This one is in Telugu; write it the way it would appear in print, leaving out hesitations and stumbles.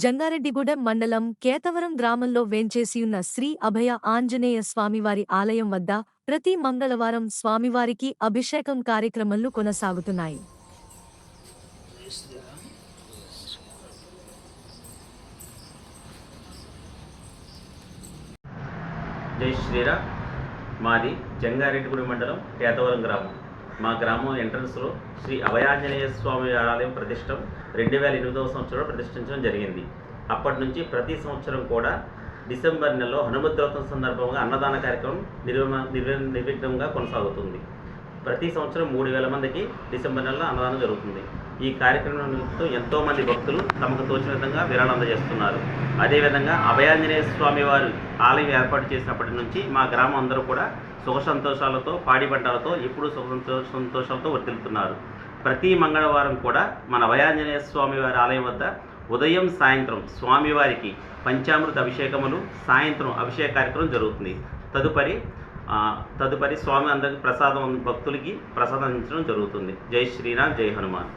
జంగారెడ్డిగూడెం మండలం కేతవరం గ్రామంలో వేంచేసియున్న శ్రీ అభయ ఆంజనేయ స్వామివారి ఆలయం వద్ద ప్రతి మంగళవారం స్వామివారికి అభిషేకం కార్యక్రమాలు కొనసాగుతున్నాయి. జై శ్రీరామ్. మాది జంగారెడ్డిగూడెం మండలం కేతవరం గ్రామం. మా గ్రామం ఎంట్రన్స్లో శ్రీ అభయాంజనేయ స్వామి ఆలయం ప్రతిష్టం 2008వ సంవత్సరంలో ప్రతిష్ఠించడం జరిగింది. అప్పటి నుంచి ప్రతి సంవత్సరం కూడా డిసెంబర్ నెలలో హనుమద్రవ్రతం సందర్భంగా అన్నదాన కార్యక్రమం నిర్విఘ్నంగా కొనసాగుతుంది. ప్రతి సంవత్సరం 3000 మందికి డిసెంబర్ నెలలో అన్నదానం జరుగుతుంది. ఈ కార్యక్రమంతో ఎంతోమంది భక్తులు తమకు తోచిన విధంగా విరాళం అందజేస్తున్నారు. అదేవిధంగా అభయాంజనేయ స్వామి వారు ఆలయం ఏర్పాటు చేసినప్పటి నుంచి మా గ్రామం అందరూ కూడా సుఖ సంతోషాలతో, పాడి పంటలతో ఎప్పుడూ సంతోషాలతో వర్తిల్లుతున్నారు. ప్రతి మంగళవారం కూడా మన అభయాంజనేయ స్వామి వారి ఆలయం వద్ద ఉదయం సాయంత్రం స్వామివారికి పంచామృత అభిషేకములు, సాయంత్రం అభిషేక కార్యక్రమం జరుగుతుంది. తదుపరి స్వామి అందరికి భక్తులకి ప్రసాదం అందించడం జరుగుతుంది. జై శ్రీరామ్, జై హనుమాన్.